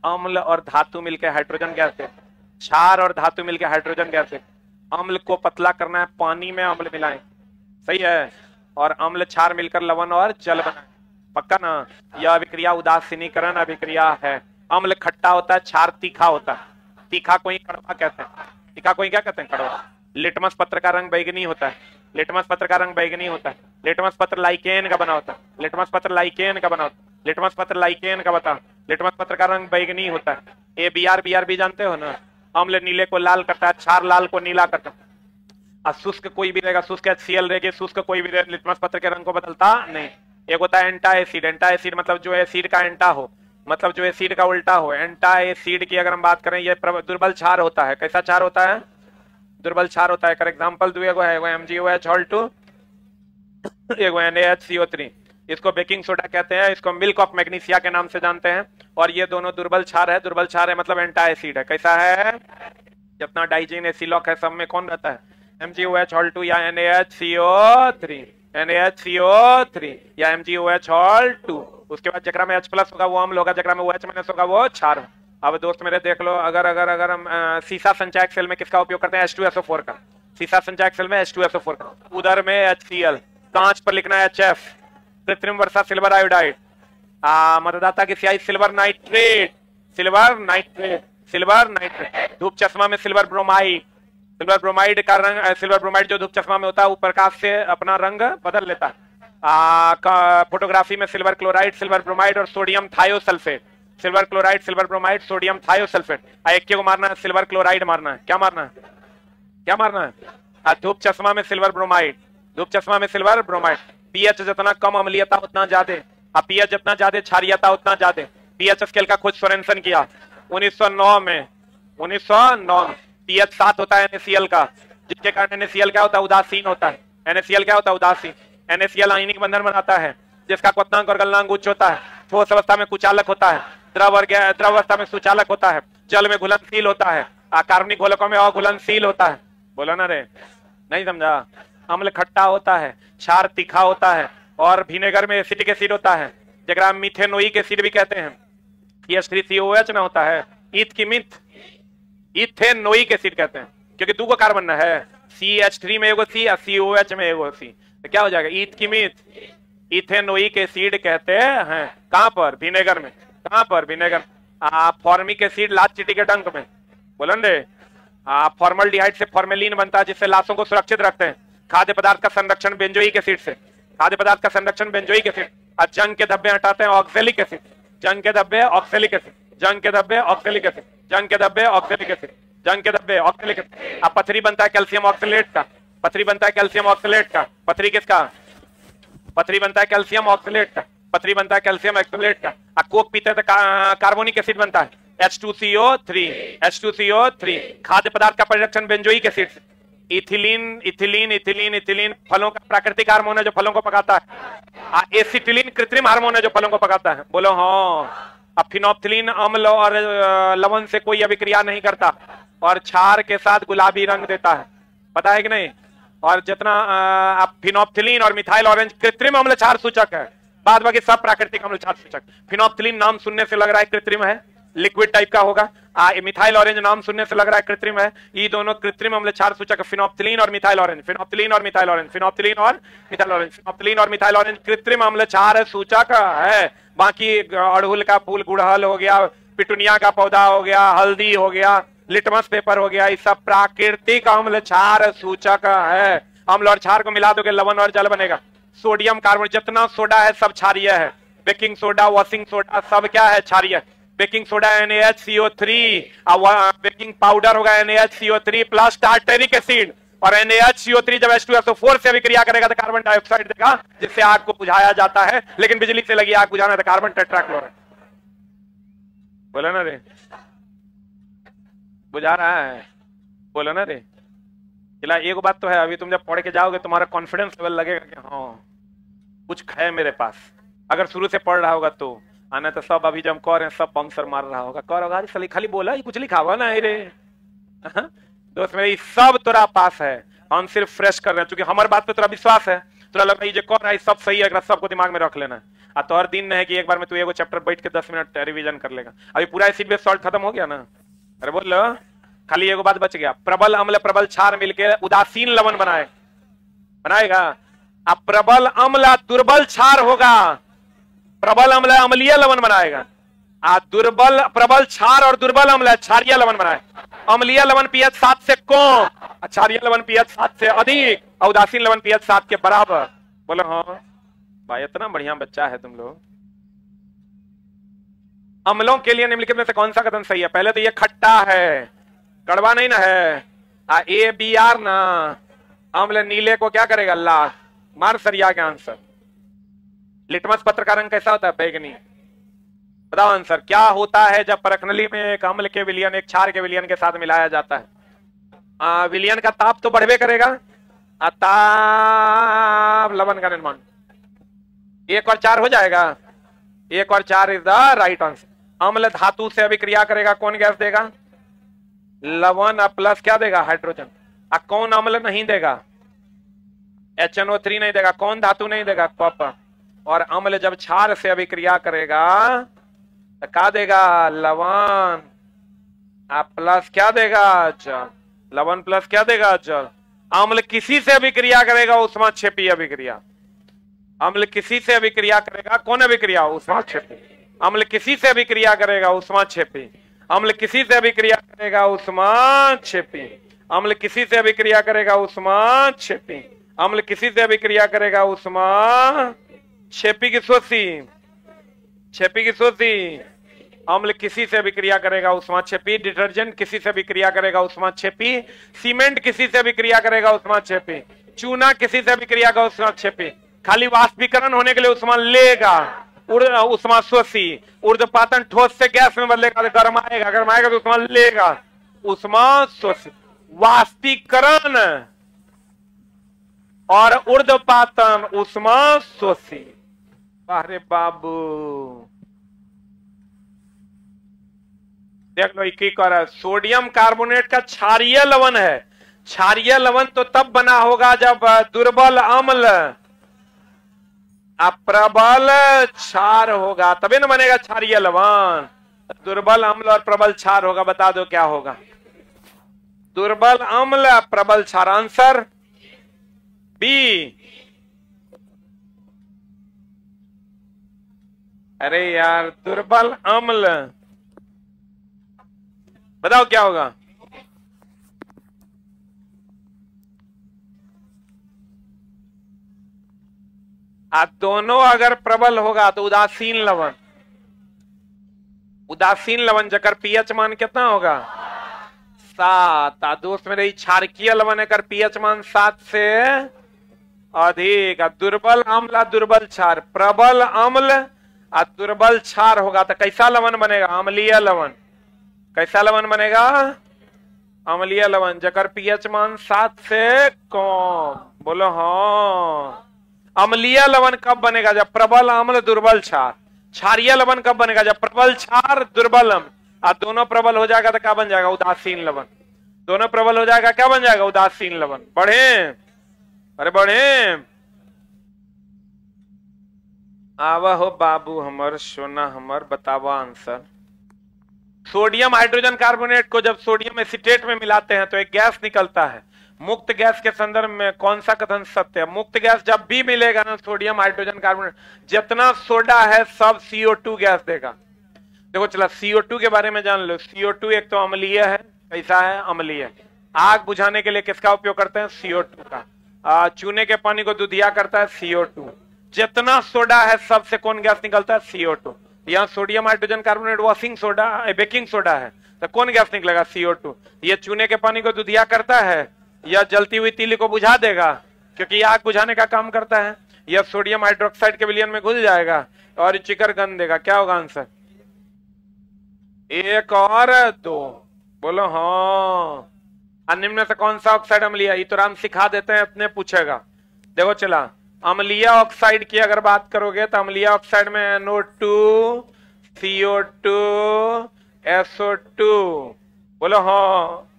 अम्ल और धातु मिलके हाइड्रोजन गैस है। क्षार और धातु मिलके हाइड्रोजन गैस है। अम्ल को पतला करना है, पानी में अम्ल मिलाएं। सही है। और अम्ल क्षार मिलकर लवण और जल बनाए। पक्का ना? यह अभिक्रिया उदासीनीकरण अभिक्रिया है। अम्ल खट्टा होता है, क्षार तीखा होता है। तीखा को ही कड़वा कहते हैं। तीखा को ही क्या कहते हैं? कड़वा। लिटमस पत्र का रंग बैंगनी होता है। लिटमस पत्र लाइकेन का बना होता है। लिटमस पत्र का रंग बैंगनी होता है। ABR भी जानते हो ना? अम्ल नीले को लाल करता है, क्षार लाल को नीला करता है। शुष्क कोई भी रहेगा, शुष्क HCl रहेगी, शुष्क कोई भी लिटमस पत्र के रंग को बदलता नहीं। एक होता है एंटा एसिड। एंटा एसिड मतलब जो एसिड का एंटा हो, मतलब जो एसिड का उल्टा हो। एंटा एसिड की अगर हम बात करें, ये दुर्बल क्षार होता है। कैसा क्षार होता है? दुर्बल क्षार होता है। फॉर एग्जाम्पल दो, एगो है MgOH, एगो NaHCO3। इसको बेकिंग सोडा कहते हैं, इसको मिल्क ऑफ मैग्नीशिया के नाम से जानते हैं। और ये दोनों दुर्बल क्षार है। दुर्बल क्षार है मतलब एंटा एसिड है। कैसा है? जितना डाइजीन एसिलॉक है सब में कौन रहता है? MgOH या NaHCO3, NaHCO3 या MgOH। उसके बाद जकरा में H प्लस होगा वो अम्ल होगा, जकरा में OH माइनस होगा वो क्षार। अब दोस्त मेरे देख लो, अगर हम सीसा संचायक सेल में किसका उपयोग करते हैं? H2SO4 का। सीसा संचायक सेल में H2SO4 का। उधर में HCl, कांच पर लिखना है HF, कृत्रिम वर्षा सिल्वर आयोडाइड, मतदाता की स्याही silver nitrate, silver nitrate, silver nitrate. धूप चश्मा में सिल्वर ब्रोमाइड, सिल्वर ब्रोमाइड का रंग, सिल्वर ब्रोमाइड जो धूप चश्मा में होता है वो प्रकाश से अपना रंग बदल लेता है। फोटोग्राफी में सिल्वर क्लोराइड, सिल्वर ब्रोमाइड और sodium thiosulphate. Silver chloride, silver bromide, sodium thiosulphate. एक को मारना है, सिल्वर क्लोराइड मारना है। क्या मारना है? क्या मारना है? धूप चश्मा में सिल्वर ब्रोमाइड, धूप चश्मा में सिल्वर ब्रोमाइड। पीएच जितना कम अम्लीयता उतना ज्यादा, पीएच जितना ज्यादा क्षारीयता उतना ज्यादा। पीएच स्केल का खोज सोरेनसन किया 1909 में, 1909 में। पीएच 7 होता है NaCl का, जिसके कारण NaCl क्या होता है? उदासीन होता है। NaCl क्या होता है? उदासीन। NaCl आयनिक बंधन बनाता है, जिसका क्वथनांक और गलनांक उच्च होता है। ठोस अवस्था में कुचालक होता है, द्रव अवस्था में सुचालक होता है, जल में घुलनशील होता है, कार्बनिक घोलकों में अघुलनशील होता है। बोलो ना रे, नहीं समझा? अम्ल खट्टा होता है, क्षार तीखा होता है, और विनेगर में एसिटिक एसिड होता है, जगरा मिथेनोइक एसिड भी कहते हैं। CH3COOH ना होता है, ईथ की मिथ, इथेनोइक एसिड कहते हैं, क्योंकि दो कार्बन है, CH3 में एगो C और COH में एगो C, तो क्या हो जाएगा? ईथ की मिथ, इथेनोइक एसिड कहते हैं। कहां पर? विनेगर में। कहां पर? विनेगर। फॉर्मिक एसिड लाच चीटी के डंक में। बोलन रे, फॉर्मल्डिहाइड से फॉर्मेलिन बनता है, जिससे लाशों को सुरक्षित रखते हैं। खाद्य पदार्थ का संरक्षण बेंजोइक एसिड से, खाद्य पदार्थ का संरक्षण बेंजोइक एसिड। जंग के धब्बे हटाते हैं ऑक्सैलिक एसिड, जंग के धब्बे ऑक्सैलिक एसिड, जंग के धब्बे ऑक्सैलिक एसिड, जंग के धब्बे ऑक्सैलिक एसिड, जंग के धब्बे ऑक्सैलिक एसिड। अब पथरी बनता है कैल्शियम ऑक्सलेट का, पथरी बनता है कैल्शियम ऑक्सलेट का। पथरी किसका? पथरी बनता है कैल्शियम ऑक्सलेट का, पथरी बनता है कैल्शियम ऑक्सलेट का। कोक पीते हैं तो कार्बोनिक एसिड बनता है, H2CO3, H2CO3। खाद्य पदार्थ का परिरक्षण बेंजोइक एसिड से। इथिलीन, इथिलीन, इथिलीन, इथिलीन फलों का प्राकृतिक हार्मोन है जो फलों को पकाता है। एसिटिलीन कृत्रिम हार्मोन है जो फलों को पकाता है। बोलो हाँ। अब फिनोप्थिलीन अम्ल और लवण से कोई अभिक्रिया नहीं करता और क्षार के साथ गुलाबी रंग देता है, पता है कि नहीं? और जितना अब फिनोप्थिलीन और मिथाइल ऑरेंज कृत्रिम अम्ल क्षार सूचक है, बाद बाकी सब प्राकृतिक अम्ल क्षार सूचक। फिनोप्थिलीन नाम सुनने से लग रहा है कृत्रिम है, लिक्विड टाइप का होगा। मिथाइल ऑरेंज नाम सुनने से लग रहा है कृत्रिम है। ये दोनों कृत्रिम अम्ल क्षार सूचक है, फिनोप्थिलीन और मिथाइल ऑरेंज, फिनोप्थिलीन और मिथाइल ऑरेंज, फिनोप्थिलीन और मिथाइल ऑरेंज, फिनोप्थिलीन और मिथाइल ऑरेंज कृत्रिम अम्ल क्षार सूचक है। बाकी अड़हुल का फूल, गुड़हल हो गया, पिटुनिया का पौधा हो गया, हल्दी हो गया, लिटमस पेपर हो गया, ये सब प्राकृतिक अम्ल क्षार सूचक है। अम्ल और क्षार को मिला दोगे लवण और जल बनेगा। सोडियम कार्बोनेट, जितना सोडा है सब क्षारीय है। बेकिंग सोडा, वॉशिंग सोडा सब क्या है? क्षारीय। Baking soda NaHCO3, baking powder होगा NaHCO3 प्लस टार्टेरिक एसिड, और NaHCO3 जब H2SO4 से अभिक्रिया करेगा तो कार्बन डाइऑक्साइड देगा, जिससे आग को बुझाया जाता है। लेकिन बिजली से लगी आग बुझाना तो कार्बन टेट्राक्लोराइड। बोला ना रे, बुझा रहा है? बोला ना रे। चला, एक बात तो है, अभी तुम जब पढ़ के जाओगे तुम्हारा कॉन्फिडेंस लेवल लगेगा कि हाँ कुछ है मेरे पास। अगर शुरू से पढ़ रहा होगा तो आना, तो सब अभी जब कह रहे हैं सब पंक्चर मार रहा होगा, कह रहा होगा खाली बोला, ये कुछ लिखा हुआ ना रे। दोस्त मेरे सब तोरा पास है, हम सिर्फ फ्रेश कर रहे हैं, क्योंकि हमारे बात पे तोरा विश्वास है। तोरा लग रहा है ये कह रहा है सब सही है, सबको दिमाग में रख लेना है। तो हर दिन नहीं है कि एक बार में तू एगो चैप्टर बैठ के 10 मिनट रिवीजन कर लेगा। अभी पूरा एसिड बेस सॉल्ट खत्म हो गया ना? अरे बोल लो, खाली एगो बात बच गया, प्रबल अम्ल प्रबल क्षार मिलके उदासीन लवण बनाएगा। अब प्रबल अम्ल दुर्बल क्षार होगा, प्रबल अम्ल अम्लीय लवण बनाएगा। दुर्बल प्रबल क्षार और दुर्बल अम्ल क्षारीय लवण बनाएगा। अम्लीय लवण pH 7 से कम, क्षारीय लवण pH 7 से अधिक, और उदासीन लवण pH 7 के बराबर। बोलो हाँ भाई, इतना बढ़िया बच्चा है तुम लोग। अम्लों के लिए निम्नलिखित में से कौन सा कथन सही है? पहले तो ये खट्टा है, कड़वा नहीं ना है। ABR ना, अम्ल नीले को क्या करेगा? लाल। मार सरिया के आंसर। लिटमस पत्र का रंग कैसा होता है? बैगनी। बताओ आंसर क्या होता है जब परखनली में एक अम्ल के विलयन एक क्षार के विलयन के साथ मिलाया जाता है? विलयन का ताप तो बढ़वे करेगा, ताप लवण का निर्माण। 1 और 4 हो जाएगा। 1 और 4 इज द राइट आंसर। अम्ल धातु से अभिक्रिया करेगा, कौन गैस देगा? लवण प्लस क्या देगा? हाइड्रोजन। कौन अम्ल नहीं देगा? HNO3 नहीं देगा। कौन धातु नहीं देगा? कॉपर। और अम्ल जब क्षार से अभिक्रिया करेगा तो क्या देगा? लवण प्लस क्या देगा? जल। लवण प्लस क्या देगा? जल। अम्ल किसी से अभिक्रिया करेगा? ऊष्माक्षेपी अभिक्रिया। अम्ल किसी से अभिक्रिया करेगा? कौन अभिक्रिया? ऊष्माक्षेपी। अम्ल किसी से अभिक्रिया करेगा? ऊष्माक्षेपी। अम्ल किसी से अभिक्रिया करेगा? ऊष्माक्षेपी। अम्ल किसी से अभिक्रिया करेगा? ऊष्माक्षेपी। अम्ल किसी से अभिक्रिया करेगा? ऊष्माक्षेपी की सोची, क्षेपी की सोची। अम्ल किसी से अभिक्रिया करेगा? ऊष्माक्षेपी। डिटर्जेंट किसी से अभिक्रिया करेगा? ऊष्माक्षेपी। सीमेंट किसी से अभिक्रिया करेगा? ऊष्माक्षेपी। चूना किसी से अभिक्रिया का? ऊष्माक्षेपी। खाली वाष्पीकरण होने के लिए ऊष्मा लेगा, ऊष्मा शोषी। ऊर्ध्वपातन ठोस से गैस में बदलेगा तो गर्माएगा, गर्माएगा तो ऊष्मा लेगा, ऊष्मा शोषी। वाष्पीकरण और ऊर्ध्वपातन ऊष्मा शोषी। अरे बाबू देख लो, एक कर सोडियम कार्बोनेट का क्षारीय लवण है। क्षारीय लवण तो तब बना होगा जब दुर्बल अम्ल प्रबल क्षार होगा, तभी न बनेगा क्षारीय लवण। दुर्बल अम्ल और प्रबल क्षार होगा। बता दो क्या होगा? दुर्बल अम्ल प्रबल क्षार। Answer B. अरे यार, दुर्बल अम्ल, बताओ क्या होगा? दोनों अगर प्रबल होगा तो उदासीन लवण। उदासीन लवण जकर पीएच मान कितना होगा? 7। दोस्त में रही क्षारकीय लवण अगर पीएच मान 7 से अधिक। दुर्बल अम्ल दुर्बल क्षार। प्रबल अम्ल दुर्बल क्षार होगा तो कैसा लवण बनेगा? अम्लीय लवण। कैसा लवण बनेगा? अम्लीय लवण जकर पीएच मान 7 से कम। बोलो हाँ। अम्लीय लवण कब बनेगा? जब प्रबल अम्ल दुर्बल क्षार। क्षारीय लवण कब बनेगा? जब प्रबल क्षार दुर्बल अम्ल। दोनों प्रबल हो जाएगा तो क्या बन जाएगा? उदासीन लवण। दोनों प्रबल हो जाएगा क्या बन जाएगा? उदासीन लवण। बढ़े? अरे बढ़े। आवा हो बाबू हमर सोना हमर, बतावा आंसर। सोडियम हाइड्रोजन कार्बोनेट को जब सोडियम एसीटेट में मिलाते हैं तो एक गैस निकलता है। मुक्त गैस के संदर्भ में कौन सा कथन सत्य है? मुक्त गैस जब भी मिलेगा ना सोडियम हाइड्रोजन कार्बोनेट, जितना सोडा है सब CO2 गैस देगा। देखो चला CO2 के बारे में जान लो। CO2 एक तो अम्लीय है। कैसा है? अम्लीय। आग बुझाने के लिए किसका उपयोग करते हैं? CO2 का। चूने के पानी को दुधिया करता है CO2। जितना सोडा है सबसे कौन गैस निकलता है? CO2। यहाँ sodium hydrogen carbonate washing soda baking soda है तो कौन गैस निकलेगा? CO2। ये चूने के पानी को दुधिया करता है या जलती हुई तीली को बुझा देगा, क्योंकि ये आग बुझाने का काम करता है। यह सोडियम हाइड्रोक्साइड के विलयन में घुल जाएगा और चिकर गन देगा। क्या होगा आंसर? 1 और 2। बोलो हाँ। निम्न में से कौन सा ऑक्साइड अम्लीय? ये तो राम सिखा देते हैं, अपने पूछेगा। देखो चला, अम्लीय ऑक्साइड की अगर बात करोगे तो अम्लीय ऑक्साइड में NO2 CO2 SO2। बोलो हाँ।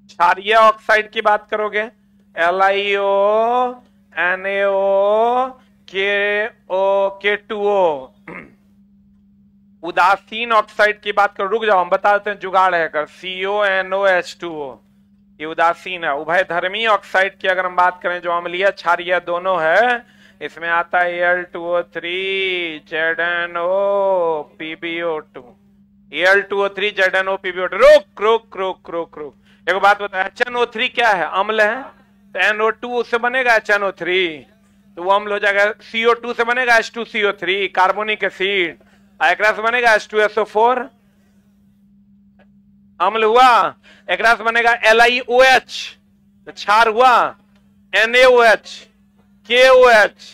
क्षारीय ऑक्साइड की बात करोगे LiO NaO K2O। उदासीन ऑक्साइड की बात करो, रुक जाओ हम बता देते हैं, जुगाड़ है कर। CONOH2O ये उदासीन है। उभयधर्मी ऑक्साइड की अगर हम बात करें जो अम्लीय क्षारीय दोनों है, इसमें आता है Al2O3 ZNO PbO2। Al2O3 ZNO PbO2। रुक रुक रुक रुक रुक, एक बात बता, HNO3 क्या है? अम्ल है। तो NO2 उससे बनेगा HNO3 तो वो अम्ल हो जाएगा। CO2 से बनेगा H2CO3 कार्बोनिक एसिड। एक से बनेगा H2SO4 अम्ल हुआ। एक से बनेगा LiOH क्षार हुआ। NaOH KOH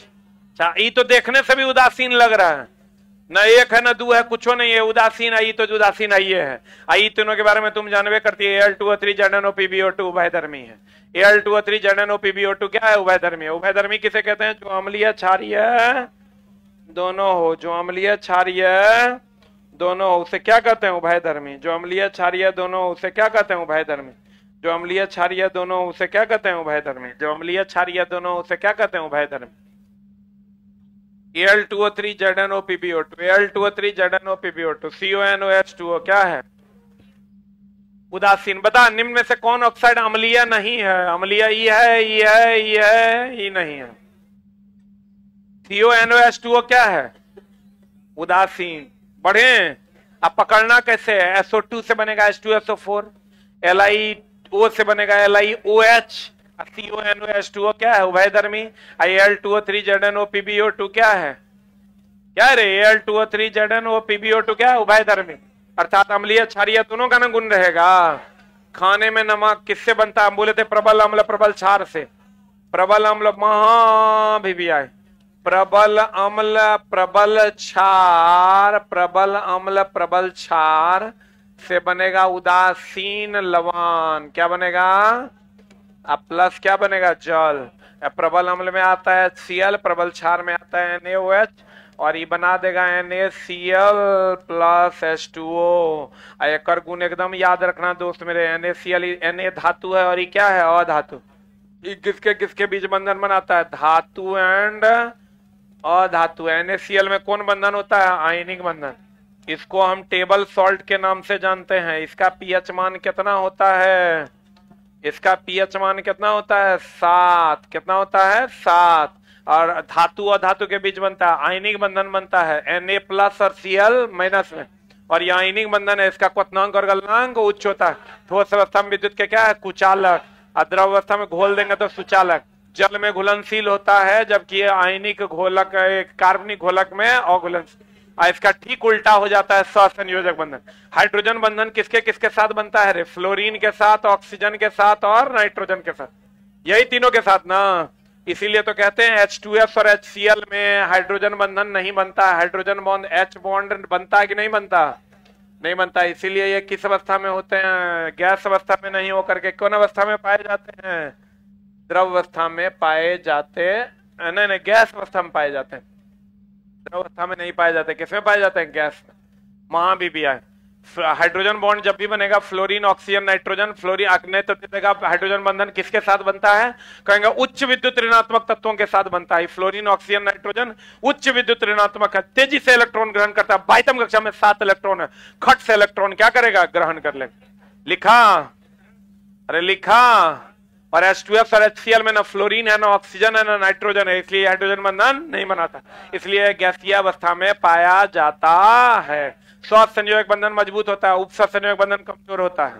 अच्छा, ई तो देखने से भी उदासीन लग रहा है, न एक है न दो है, कुछ नहीं है, उदासीन आई तो उदासीन आई है। आई तीनों के बारे में तुम जानवे करती है। Al2O3 ZnO PbO2 उभयधर्मी है। Al2O3 ZnO PbO2 क्या है? उभयधर्मी है। उभयधर्मी किसे कहते हैं? जो अम्लीय क्षारीय दोनों हो, जो अम्लीय क्षारीय दोनों हो उसे क्या कहते हैं? उभयधर्मी। जो अम्लीय क्षारीय दोनों हो उसे क्या कहते हैं? उभयधर्मी। जो अम्लीय क्षारीय दोनों हो उसे क्या कहते हैं? उभयधर्मी। जो अम्लीय क्षारीय दोनों हो उसे क्या कहते हैं? उभयधर्मी। Al2O3 ZnO PbO2, Al2O3 ZnO PbO2, CONOH2O क्या है? उदासीन। बता निम्न में से कौन ऑक्साइड अम्लीय नहीं है? अम्लीय ई है, ई है, ई है, ई नहीं है। CONOH2O क्या है? उदासीन। बढ़े अब पकड़ना कैसे है? SO2 से बनेगा H2SO4, LiO से बनेगा LiOH, CONOH2O क्या है? उभयधर्मी। Al2O3 ZnO PbO2 क्या है? क्या रे? Al2O3 ZnO PbO2 क्या है? उभयधर्मी। अर्थात अम्लीय क्षारीय दोनों का न गुण रहेगा। खाने में नमक किससे बनता है? हम बोले थे प्रबल अम्ल प्रबल क्षार से। प्रबल अम्ल महाभिवियाय, प्रबल अम्ल प्रबल क्षार, प्रबल अम्ल प्रबल क्षार से बनेगा उदासीन लवण। क्या बनेगा? अब प्लस क्या बनेगा? जल। प्रबल अम्ल में आता है HCl, प्रबल क्षार में आता है NaOH, और ये बना देगा NaCl प्लस H2O। एक गुण एकदम याद रखना दोस्त मेरे, NaCl Na धातु है और ये क्या है? अधातु। ये किसके किसके बीच बंधन बनाता है? धातु एंड अधातु। NaCl में कौन बंधन होता है? आयनिक बंधन। इसको हम टेबल सॉल्ट के नाम से जानते हैं। इसका पीएच मान कितना होता है? इसका पीएच मान कितना होता है? 7। कितना होता है? 7। और धातु और धातु के बीच बनता है आयनिक बंधन, बनता है Na प्लस और Cl माइनस में, और यह आयनिक बंधन है। इसका क्वथनांक और गलनांक उच्च होता है। ठोस अवस्था में विद्युत के क्या है? कुचालक। और द्रव अवस्था में घोल देंगे तो सुचालक। जल में घुलनशील होता है, जबकि आयनिक घोलक कार्बनिक घोलक में अघुलनशील। इसका ठीक उल्टा हो जाता है सहसंयोजक बंधन। हाइड्रोजन बंधन किसके किसके साथ बनता है रे? फ्लोरीन के साथ, ऑक्सीजन के साथ और नाइट्रोजन के साथ। यही तीनों के साथ ना। इसीलिए तो कहते हैं H2S और HCl में हाइड्रोजन बंधन नहीं बनता। हाइड्रोजन बॉन्ड H बॉन्ड बनता है कि नहीं बनता? नहीं बनता। इसीलिए ये किस अवस्था में होते हैं? गैस अवस्था में नहीं होकर के कौन अवस्था में पाए जाते हैं? द्रव अवस्था में पाए जाते। नहीं, गैस अवस्था में पाए जाते हैं, द्रव अवस्था में नहीं पाए जाते। किसमें पाए जाते हैं? गैस में। महाभिवियाय। हाइड्रोजन बॉन्ड जब भी बनेगा फ्लोरीन ऑक्सीजन नाइट्रोजन, फ्लोरीन नहीं तो देगा हाइड्रोजन बंधन किसके साथ बनता है? कहेंगे उच्च विद्युत ऋणात्मक तत्वों के साथ बनता है। फ्लोरीन ऑक्सीजन नाइट्रोजन उच्च विद्युत ऋणात्मक है, तेजी से इलेक्ट्रॉन ग्रहण करता है। 22वीं कक्षा में 7 इलेक्ट्रॉन है, खट से इलेक्ट्रॉन क्या करेगा? ग्रहण कर लेगा। लिखा? अरे लिखा। और H2S और HCl में ना फ्लोरीन है, ना ऑक्सीजन है, ना नाइट्रोजन है, इसलिए हाइड्रोजन बंधन नहीं बनाता। इसलिए गैसीय अवस्था में पाया जाता है। सहसंयोजक बंधन मजबूत होता है, उपसहसंयोजक बंधन कमजोर होता है।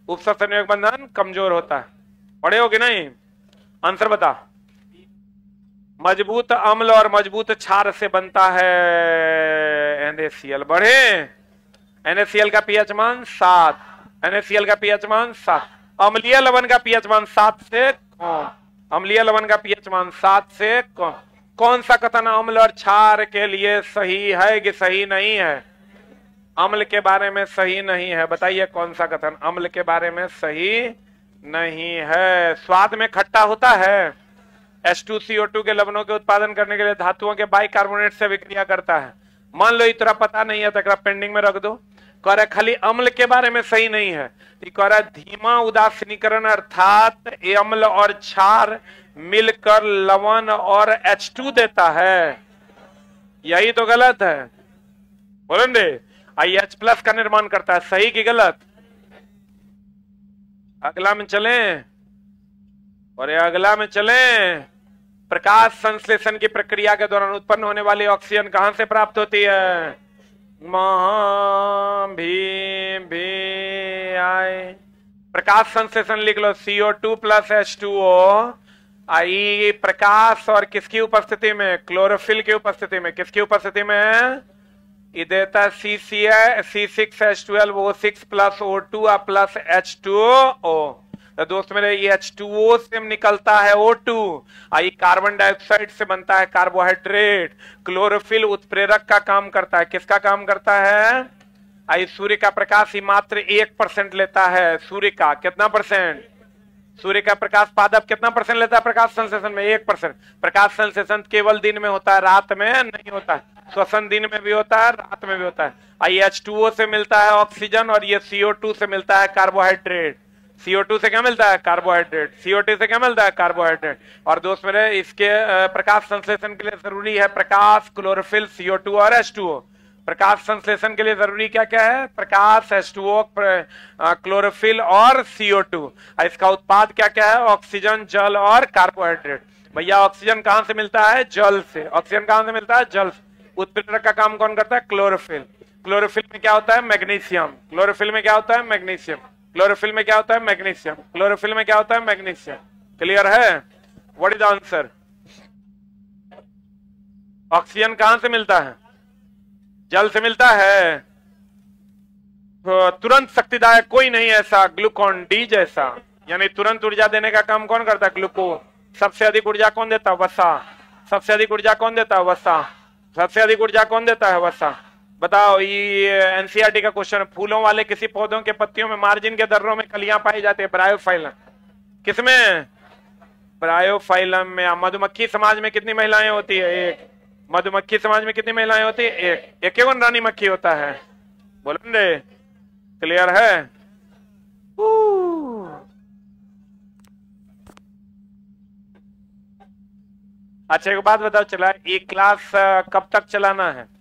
उपसहसंयोजक बंधन कमजोर होता है। पढ़े हो कि नहीं? आंसर बता। मजबूत अम्ल और मजबूत क्षार से बनता है NaCl। बढ़े? NaCl का पीएच मान 7। NaCl का पीएच मान 7। अम्लीय लवण का पीएच मान 7 से कम। अम्लीय लवण का पीएच मान 7 से कम। कौन सा कथन अम्ल और क्षार के लिए सही है कि सही नहीं है? अम्ल के बारे में सही नहीं है। बताइए कौन सा कथन अम्ल के बारे में सही नहीं है? स्वाद में खट्टा होता है। H2CO2 के लवणों के उत्पादन करने के लिए धातुओं के बाइकार्बोनेट से विक्रिया करता है। मान लो इतना पता नहीं है तो पेंडिंग में रख दो। कह रहा खाली अम्ल के बारे में सही नहीं है, कह रहा धीमा उदासीनीकरण अर्थात अम्ल और क्षार मिलकर लवण और H2 देता है। यही तो गलत है। बोलेंगे H प्लस का निर्माण करता है। सही कि गलत? अगला में चलें, और अगला में चलें। प्रकाश संश्लेषण की प्रक्रिया के दौरान उत्पन्न होने वाली ऑक्सीजन कहां से प्राप्त होती है? महाभिवियाय। प्रकाश संश्लेषण लिख लो CO2 प्लस H2O। आई प्रकाश और किसकी उपस्थिति में? क्लोरोफिल की उपस्थिति में। किसकी उपस्थिति में? ये देता है C6H12O6 plus O2 plus H2O। तो दोस्त मेरे ये H2O से निकलता है O2, आई कार्बन डाइऑक्साइड से बनता है कार्बोहाइड्रेट। क्लोरोफिल उत्प्रेरक का काम करता है, किसका काम करता है? आई सूर्य का प्रकाश ही मात्र 1% लेता है। सूर्य का कितना परसेंट? सूर्य का प्रकाश पादप कितना परसेंट लेता है प्रकाश संश्लेषण में? 1%। प्रकाश संश्लेषण केवल दिन में होता है, रात में नहीं होता है। श्वसन दिन में भी होता है, रात में भी होता है। आई H2O से मिलता है ऑक्सीजन और ये CO2 से मिलता है कार्बोहाइड्रेट। CO2 से क्या मिलता है? कार्बोहाइड्रेट। CO2 से क्या मिलता है? कार्बोहाइड्रेट। और दोस्त मेरे इसके प्रकाश संश्लेषण के लिए जरूरी है प्रकाश, क्लोरोफिल, CO2 और H2O। प्रकाश संश्लेषण के लिए जरूरी क्या क्या है? प्रकाश, H2O, क्लोरोफिल और CO2। इसका उत्पाद क्या क्या है? ऑक्सीजन, जल और कार्बोहाइड्रेट। भैया ऑक्सीजन कहां से मिलता है? जल से। ऑक्सीजन कहां से मिलता है? जल से। उत्प्रेरक का काम कौन करता है? क्लोरोफिल। क्लोरोफिल में क्या होता है? मैग्नीशियम। क्लोरोफिल में क्या होता है? मैग्नीशियम। क्लोरोफिल में क्या होता है? मैग्नीशियम। क्लोरोफिल में क्या होता है? मैग्नीशियम। क्लियर है? What is the answer? Oxygen कहां से मिलता है? जल से मिलता है। तुरंत शक्तिदायक कोई नहीं ऐसा ग्लूकोन डी जैसा, यानी तुरंत ऊर्जा देने का काम कौन करता है? ग्लूकोज। सबसे अधिक ऊर्जा कौन देता है? वसा। सबसे अधिक ऊर्जा कौन देता है? वसा। सबसे अधिक ऊर्जा कौन देता है? वसा। बताओ, ये एनसीईआरटी का क्वेश्चन है। फूलों वाले किसी पौधों के पत्तियों में मार्जिन के दर्रों में कलियां पाई जाती है? ब्रायोफाइलम। किसमें? ब्रायोफाइलम में। मधुमक्खी समाज में कितनी महिलाएं होती है? एक। मधुमक्खी समाज में कितनी महिलाएं होती है? एक। एकेवन रानी मक्खी होता है। बोलेंगे? क्लियर है? अच्छा एक बात बताओ, चला ये क्लास कब तक चलाना है?